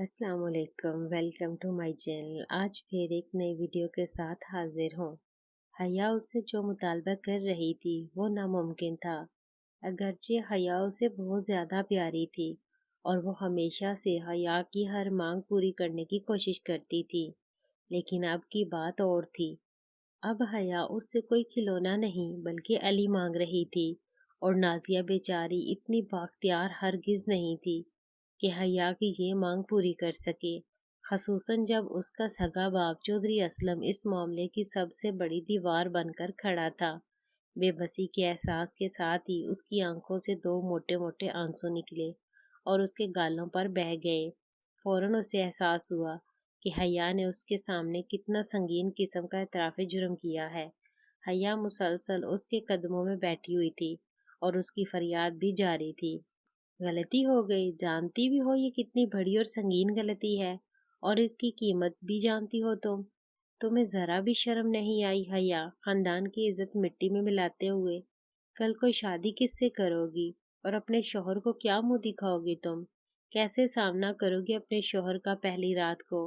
अस्सलाम वालेकुम, welcome to my channel. आज फिर एक नई वीडियो के साथ हाजिर हूँ। हया उससे जो मुतालबा कर रही थी वो नामुमकिन था। अगरचे हया उसे बहुत ज़्यादा प्यारी थी और वो हमेशा से हया की हर मांग पूरी करने की कोशिश करती थी, लेकिन अब की बात और थी। अब हया उससे कोई खिलौना नहीं बल्कि अली मांग रही थी और नाजिया बेचारी इतनी बाख्तियार हरगिज नहीं थी कि हया की ये मांग पूरी कर सके, खसूसन जब उसका सगा बाप चौधरी असलम इस मामले की सबसे बड़ी दीवार बनकर खड़ा था। बेबसी के एहसास के साथ ही उसकी आंखों से दो मोटे मोटे आंसू निकले और उसके गालों पर बह गए। फौरन उसे एहसास हुआ कि हया ने उसके सामने कितना संगीन किस्म का एतराफ़ जुर्म किया है। हया मुसलसल उसके कदमों में बैठी हुई थी और उसकी फरियाद भी जारी थी। गलती हो गई, जानती भी हो ये कितनी बड़ी और संगीन गलती है और इसकी कीमत भी जानती हो तुम्हें जरा भी शर्म नहीं आई हया, खानदान की इज्जत मिट्टी में मिलाते हुए। कल को शादी किससे करोगी और अपने शोहर को क्या मुंह दिखाओगी तुम? कैसे सामना करोगी अपने शोहर का पहली रात को?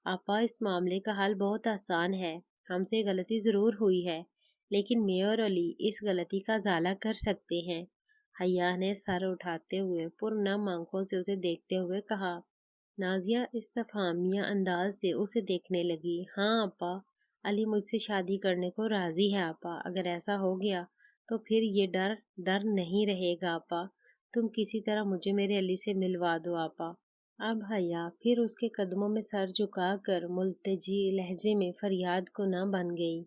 आपा, इस मामले का हल बहुत आसान है। हमसे गलती जरूर हुई है, लेकिन मैं और अली इस गलती का इजाला कर सकते हैं। हया ने सर उठाते हुए पुरनम आंखों से उसे देखते हुए कहा। नाजिया इस्तफहामिया अंदाज से उसे देखने लगी। हाँ आपा, अली मुझसे शादी करने को राजी है आपा। अगर ऐसा हो गया तो फिर ये डर डर नहीं रहेगा आपा। तुम किसी तरह मुझे मेरे अली से मिलवा दो आपा। अब हया फिर उसके कदमों में सर झुकाकर मुल्तजी लहजे में फरियाद को न बन गई।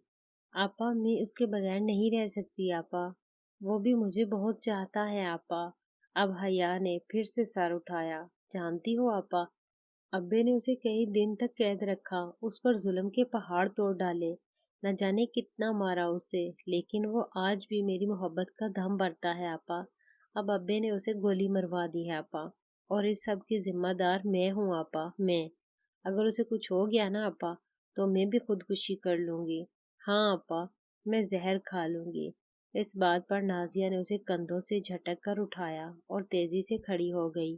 आपा, मैं उसके बगैर नहीं रह सकती आपा। वो भी मुझे बहुत चाहता है आपा। अब हया ने फिर से सर उठाया। जानती हो आपा, अब्बे ने उसे कई दिन तक कैद रखा, उस पर जुल्म के पहाड़ तोड़ डाले, न जाने कितना मारा उसे, लेकिन वो आज भी मेरी मोहब्बत का दम भरता है आपा। अब अब्बे ने उसे गोली मरवा दी है आपा, और इस सब की जिम्मेदार मैं हूँ आपा। मैं, अगर उसे कुछ हो गया ना आपा, तो मैं भी खुदकुशी कर लूंगी। हाँ आपा, मैं जहर खा लूंगी। इस बात पर नाजिया ने उसे कंधों से झटक कर उठाया और तेजी से खड़ी हो गई।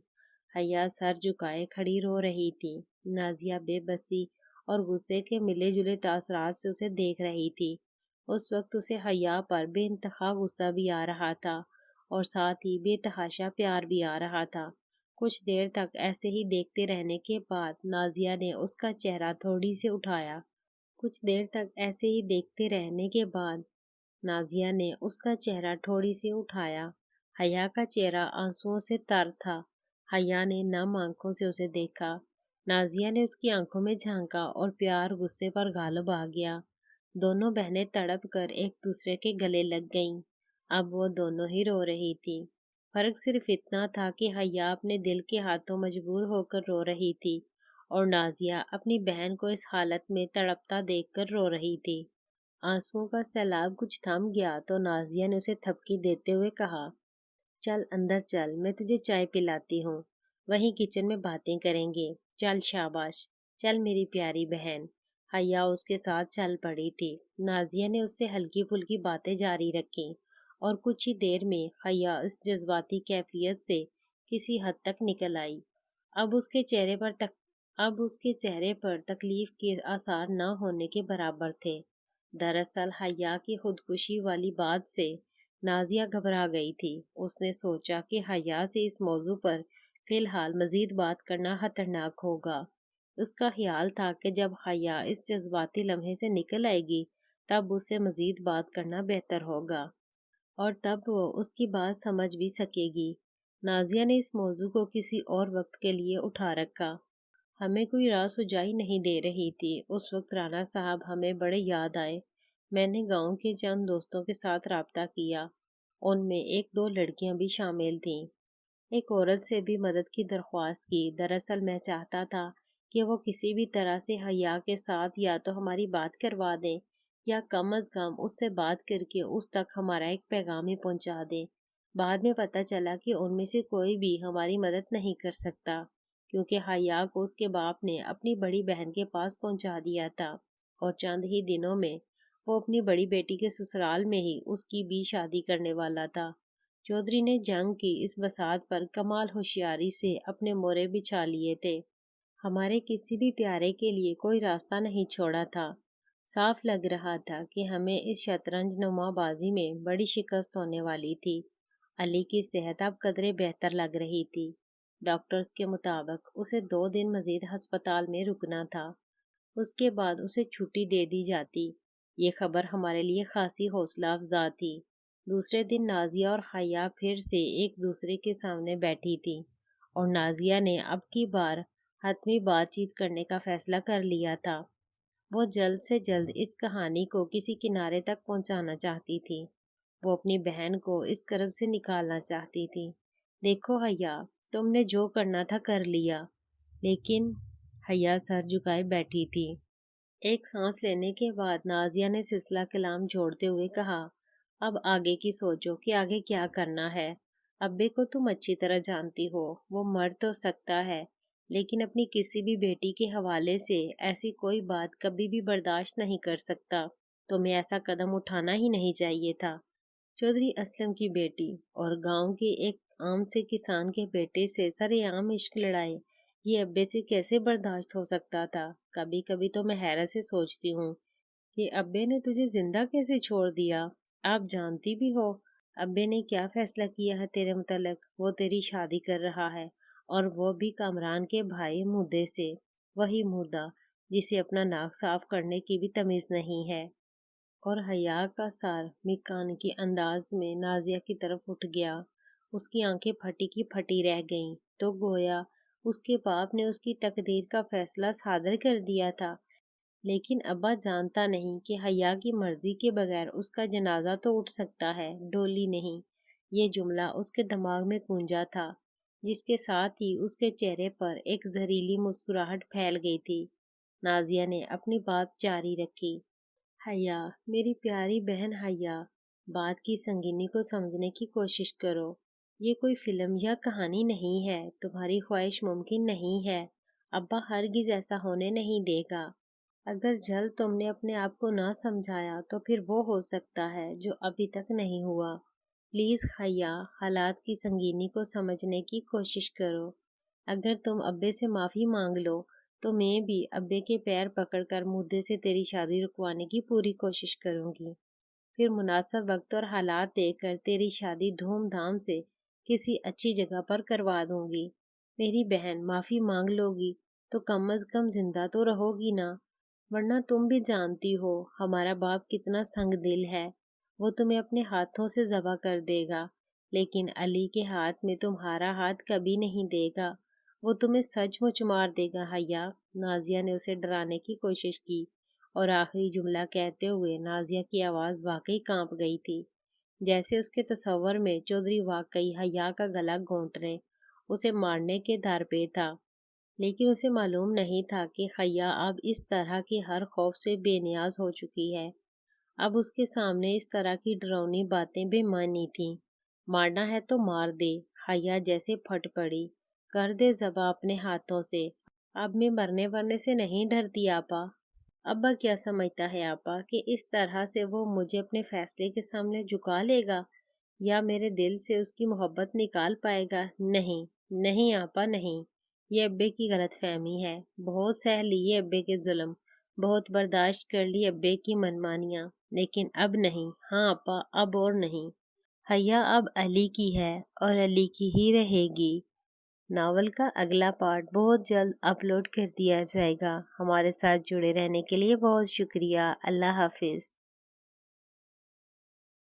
हया सर झुकाए खड़ी रो रही थी। नाजिया बेबसी और गुस्से के मिले जुले तासरात से उसे देख रही थी। उस वक्त उसे हया पर बेइंतहा गुस्सा भी आ रहा था और साथ ही बेतहाशा प्यार भी आ रहा था। कुछ देर तक ऐसे ही देखते रहने के बाद नाजिया ने उसका चेहरा थोड़ी से उठाया। कुछ देर तक ऐसे ही देखते रहने के बाद नाजिया ने उसका चेहरा थोड़ी सी उठाया। हया का चेहरा आंसुओं से तर था। हया ने नम आंखों से उसे देखा। नाजिया ने उसकी आंखों में झांका और प्यार गुस्से पर गालिब आ गया। दोनों बहनें तड़प कर एक दूसरे के गले लग गईं। अब वो दोनों ही रो रही थी। फर्क सिर्फ इतना था कि हया अपने दिल के हाथों मजबूर होकर रो रही थी और नाजिया अपनी बहन को इस हालत में तड़पता देखकर रो रही थी। आंसुओं का सैलाब कुछ थम गया तो नाजिया ने उसे थपकी देते हुए कहा, चल अंदर चल, मैं तुझे चाय पिलाती हूँ। वहीं किचन में बातें करेंगे। चल शाबाश, चल मेरी प्यारी बहन। हया उसके साथ चल पड़ी थी। नाजिया ने उससे हल्की फुल्की बातें जारी रखी और कुछ ही देर में हया इस जज्बाती कैफियत से किसी हद तक निकल आई। अब उसके चेहरे पर तकलीफ के आसार न होने के बराबर थे। दरअसल हया की खुदकुशी वाली बात से नाजिया घबरा गई थी। उसने सोचा कि हया से इस मौजू पर फिलहाल मजीद बात करना खतरनाक होगा। उसका ख्याल था कि जब हया इस जज्बाती लम्हे से निकल आएगी तब उससे मजीद बात करना बेहतर होगा और तब वो उसकी बात समझ भी सकेगी। नाजिया ने इस मौजू को किसी और वक्त के लिए उठा रखा। हमें कोई राह सुझाई नहीं दे रही थी। उस वक्त राना साहब हमें बड़े याद आए। मैंने गांव के चंद दोस्तों के साथ राब्ता किया। उनमें एक दो लड़कियां भी शामिल थीं। एक औरत से भी मदद की दरख्वास्त की। दरअसल मैं चाहता था कि वो किसी भी तरह से हया के साथ या तो हमारी बात करवा दें या कम अज कम उससे बात करके उस तक हमारा एक पैगाम ही पहुंचा दें। बाद में पता चला कि उनमें से कोई भी हमारी मदद नहीं कर सकता, क्योंकि हया को उसके बाप ने अपनी बड़ी बहन के पास पहुंचा दिया था और चंद ही दिनों में वो अपनी बड़ी बेटी के ससुराल में ही उसकी भी शादी करने वाला था। चौधरी ने जंग की इस बसात पर कमाल होशियारी से अपने मोरे बिछा लिए थे। हमारे किसी भी प्यारे के लिए कोई रास्ता नहीं छोड़ा था। साफ लग रहा था कि हमें इस शतरंज नुमा बाजी में बड़ी शिकस्त होने वाली थी। अली की सेहत अब कदरे बेहतर लग रही थी। डॉक्टर्स के मुताबिक उसे 2 दिन मजीद अस्पताल में रुकना था। उसके बाद उसे छुट्टी दे दी जाती। ये खबर हमारे लिए खासी हौसला अफजा थी। दूसरे दिन नाजिया और हया फिर से एक दूसरे के सामने बैठी थी और नाजिया ने अब की बार हतमी बातचीत करने का फैसला कर लिया था। वो जल्द से जल्द इस कहानी को किसी किनारे तक पहुंचाना चाहती थी। वो अपनी बहन को इस करब से निकालना चाहती थी। देखो हया, तुमने जो करना था कर लिया। लेकिन हया सर झुकाए बैठी थी। एक सांस लेने के बाद नाजिया ने सिलसिला कलाम जोड़ते हुए कहा, अब आगे की सोचो कि आगे क्या करना है। अब्बे को तुम अच्छी तरह जानती हो, वो मर तो सकता है लेकिन अपनी किसी भी बेटी के हवाले से ऐसी कोई बात कभी भी बर्दाश्त नहीं कर सकता। तुम्हें ऐसा कदम उठाना ही नहीं चाहिए था। चौधरी असलम की बेटी और गांव के एक आम से किसान के बेटे से सरेआम इश्क लड़ाए, ये अब्बे से कैसे बर्दाश्त हो सकता था। कभी कभी तो मैं हैरत से सोचती हूँ कि अब्बे ने तुझे जिंदा कैसे छोड़ दिया। आप जानती भी हो अब्बे ने क्या फैसला किया है तेरे मुतल्लिक। वो तेरी शादी कर रहा है और वो भी कामरान के भाई मुद्दे से। वही मुद्दा जिसे अपना नाक साफ करने की भी तमीज नहीं है। और हया का सार मिकान अंदाज में नाजिया की तरफ उठ गया। उसकी आंखें फटी की फटी रह गईं। तो गोया उसके बाप ने उसकी तकदीर का फैसला सादर कर दिया था। लेकिन अब्बा जानता नहीं कि हया की मर्जी के बगैर उसका जनाजा तो उठ सकता है, डोली नहीं। ये जुमला उसके दिमाग में गूंजा था, जिसके साथ ही उसके चेहरे पर एक जहरीली मुस्कुराहट फैल गई थी। नाजिया ने अपनी बात जारी रखी। हया, मेरी प्यारी बहन हया, बात की संगीनी को समझने की कोशिश करो। ये कोई फिल्म या कहानी नहीं है। तुम्हारी ख्वाहिश मुमकिन नहीं है। अब्बा हरगिज ऐसा होने नहीं देगा। अगर जल्द तुमने अपने आप को ना समझाया तो फिर वो हो सकता है जो अभी तक नहीं हुआ। प्लीज हया, हालात की संगीनी को समझने की कोशिश करो। अगर तुम अब्बे से माफी मांग लो तो मैं भी अब्बे के पैर पकड़कर मुद्दे से तेरी शादी रुकवाने की पूरी कोशिश करूंगी। फिर मुनासिब वक्त और हालात देखकर तेरी शादी धूमधाम से किसी अच्छी जगह पर करवा दूंगी। मेरी बहन, माफी मांग लोगी तो कम अज कम जिंदा तो रहोगी ना। वरना तुम भी जानती हो हमारा बाप कितना संग दिल है। वो तुम्हें अपने हाथों से ज़बह कर देगा, लेकिन अली के हाथ में तुम्हारा हाथ कभी नहीं देगा। वो तुम्हें सचमुच मार देगा हया। नाजिया ने उसे डराने की कोशिश की और आखिरी जुमला कहते हुए नाजिया की आवाज़ वाकई कांप गई थी। जैसे उसके तस्वर में चौधरी वाकई हया का गला घोंटने, उसे मारने के दर पे था। लेकिन उसे मालूम नहीं था कि हया अब इस तरह की हर खौफ से बेनियाज हो चुकी है। अब उसके सामने इस तरह की डरावनी बातें बेमानी थीं। मारना है तो मार दे। हया जैसे फट पड़ी। कर दे ज़बा अपने हाथों से। अब मैं मरने वरने से नहीं डरती आपा। अब्बा क्या समझता है आपा कि इस तरह से वो मुझे अपने फैसले के सामने झुका लेगा या मेरे दिल से उसकी मोहब्बत निकाल पाएगा? नहीं, नहीं आपा, नहीं। ये अब्बे की गलतफहमी है। बहुत सह लिए अब्बे के जुल्म, बहुत बर्दाश्त कर ली अब्बे की मनमानियाँ, लेकिन अब नहीं। हाँ आपा, अब और नहीं। हया अब अली की है और अली की ही रहेगी। नावल का अगला पार्ट बहुत जल्द अपलोड कर दिया जाएगा। हमारे साथ जुड़े रहने के लिए बहुत शुक्रिया। अल्लाह हाफिज़।